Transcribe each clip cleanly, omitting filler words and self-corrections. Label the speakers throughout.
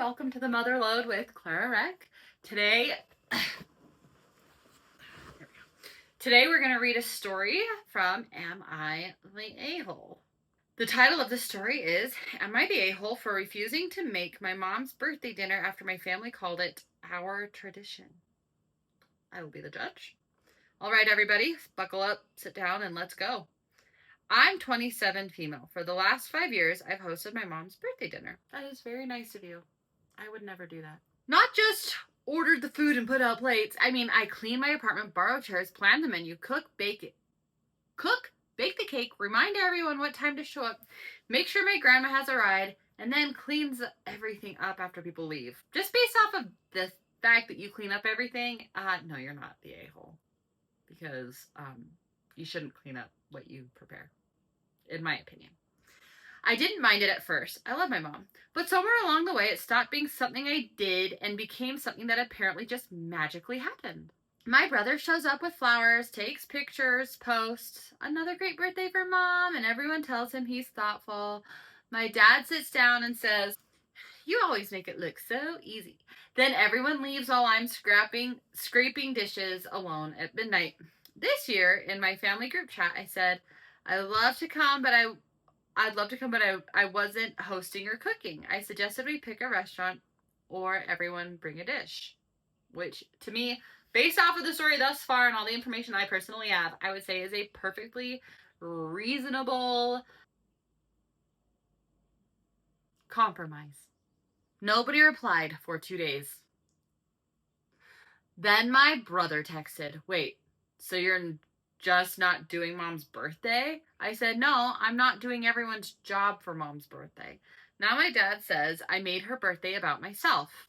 Speaker 1: welcome to the Mother Load with Clara Reck. Today we're going to read a story from Am I the A-Hole? The title of the story is Am I the A-Hole for refusing to make my mom's birthday dinner after my family called it our tradition? I will be the judge. All right, everybody, buckle up, sit down, and let's go. I'm 27 female. For the last 5 years, I've hosted my mom's birthday dinner. That is very nice of you. I would never do that. Not just ordered the food and put out plates. I mean, I clean my apartment, borrow chairs, plan the menu, bake the cake, remind everyone what time to show up, make sure my grandma has a ride, and then cleans everything up after people leave. Just based off of the fact that you clean up everything, no, you're not the a-hole. Because you shouldn't clean up what you prepare, in my opinion. I didn't mind it at first. I love my mom. But somewhere along the way, it stopped being something I did and became something that apparently just magically happened. My brother shows up with flowers, takes pictures, posts, another great birthday for mom, and everyone tells him he's thoughtful. My dad sits down and says, "You always make it look so easy." Then everyone leaves while I'm scraping dishes alone at midnight. This year, in my family group chat, I said, I'd love to come, but I wasn't hosting or cooking. I suggested we pick a restaurant or everyone bring a dish. Which, to me, based off of the story thus far and all the information I personally have, I would say is a perfectly reasonable compromise. Nobody replied for 2 days. Then my brother texted, "Wait, so you're just not doing mom's birthday?" I said, "No, I'm not doing everyone's job for mom's birthday." Now my dad says I made her birthday about myself.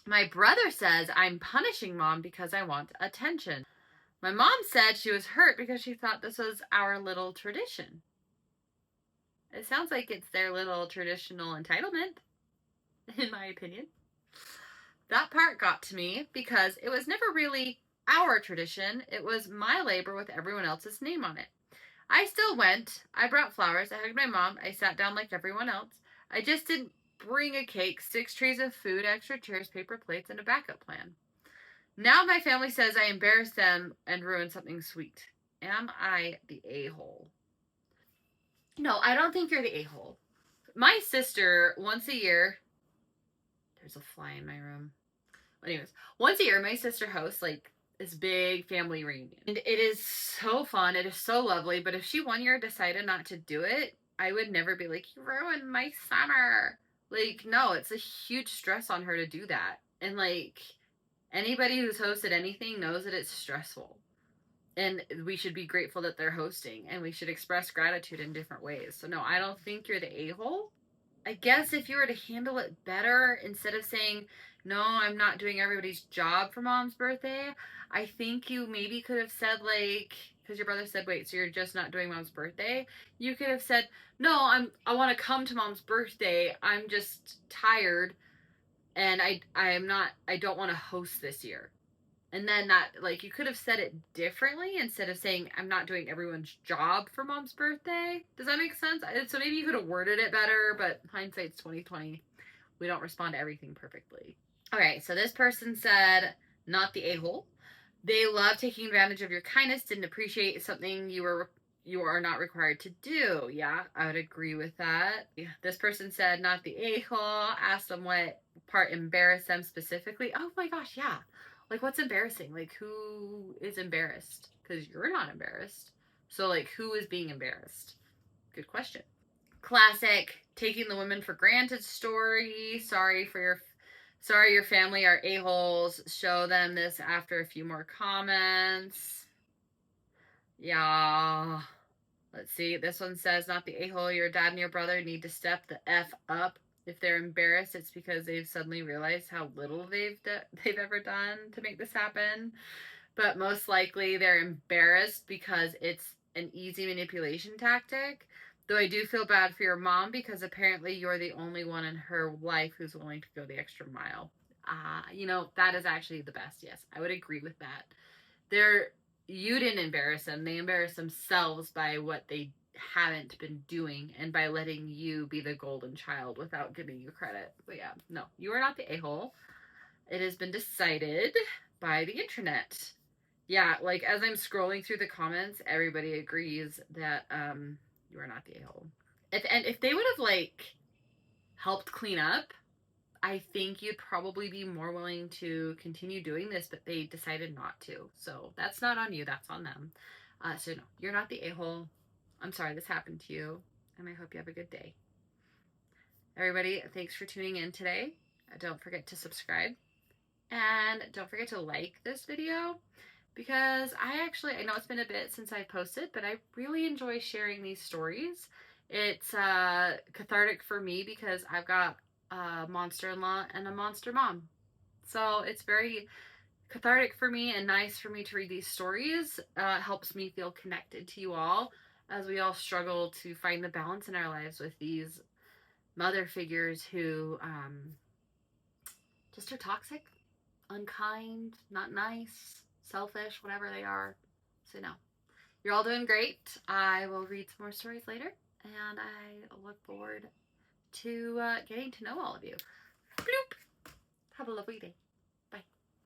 Speaker 1: My brother says I'm punishing mom because I want attention. My mom said she was hurt because she thought this was our little tradition. It sounds like it's their little traditional entitlement, in my opinion. That part got to me because it was never really our tradition. It was my labor with everyone else's name on it. I still went. I brought flowers. I hugged my mom. I sat down like everyone else. I just didn't bring a cake, 6 trays of food, extra chairs, paper plates, and a backup plan. Now my family says I embarrassed them and ruined something sweet. Am I the a-hole? No, I don't think you're the a-hole. My sister, once a year, there's a fly in my room. Anyways, once a year, my sister hosts like this big family reunion. And it is so fun. It is so lovely. But if she one year decided not to do it, I would never be like, "You ruined my summer." Like, no, it's a huge stress on her to do that. And like, anybody who's hosted anything knows that it's stressful. And we should be grateful that they're hosting. And we should express gratitude in different ways. So no, I don't think you're the a-hole. I guess if you were to handle it better, instead of saying, "No, I'm not doing everybody's job for mom's birthday," I think you maybe could have said, like, because your brother said, "Wait, so you're just not doing mom's birthday?" You could have said, "No, I want to come to mom's birthday. I'm just tired and I don't want to host this year." And then that, like, you could have said it differently instead of saying, "I'm not doing everyone's job for mom's birthday." Does that make sense? So maybe you could have worded it better, but hindsight's 2020. We don't respond to everything perfectly. Okay, so this person said, not the a-hole. They love taking advantage of your kindness, didn't appreciate something you are not required to do. Yeah, I would agree with that. Yeah. This person said, not the a-hole. Asked them what part embarrassed them specifically. Oh my gosh, yeah. Like, what's embarrassing? Like, who is embarrassed? Because you're not embarrassed. So, like, who is being embarrassed? Good question. Classic taking the women for granted story. Sorry your family are a-holes. Show them this after a few more comments. Yeah. Let's see. This one says, not the a-hole. Your dad and your brother need to step the F up. If they're embarrassed, it's because they've suddenly realized how little they've ever done to make this happen. But most likely they're embarrassed because it's an easy manipulation tactic. Though I do feel bad for your mom because apparently you're the only one in her life who's willing to go the extra mile. That is actually the best. Yes, I would agree with that. You didn't embarrass them. They embarrassed themselves by what they haven't been doing, and by letting you be the golden child without giving you credit. But yeah, no, you are not the a-hole. It has been decided by the internet. Yeah, like as I'm scrolling through the comments, everybody agrees that you are not the a-hole. If they would have like helped clean up, I think you'd probably be more willing to continue doing this, but they decided not to. So that's not on you, that's on them. So no, you're not the a-hole. I'm sorry this happened to you, and I hope you have a good day. Everybody, thanks for tuning in today. Don't forget to subscribe, and don't forget to like this video, because I know it's been a bit since I posted, but I really enjoy sharing these stories. It's cathartic for me because I've got a monster-in-law and a monster mom. So it's very cathartic for me and nice for me to read these stories. Helps me feel connected to you all as we all struggle to find the balance in our lives with these mother figures who just are toxic, unkind, not nice, selfish, whatever they are. So no, you're all doing great. I will read some more stories later, and I look forward to getting to know all of you. Bloop. Have a lovely day.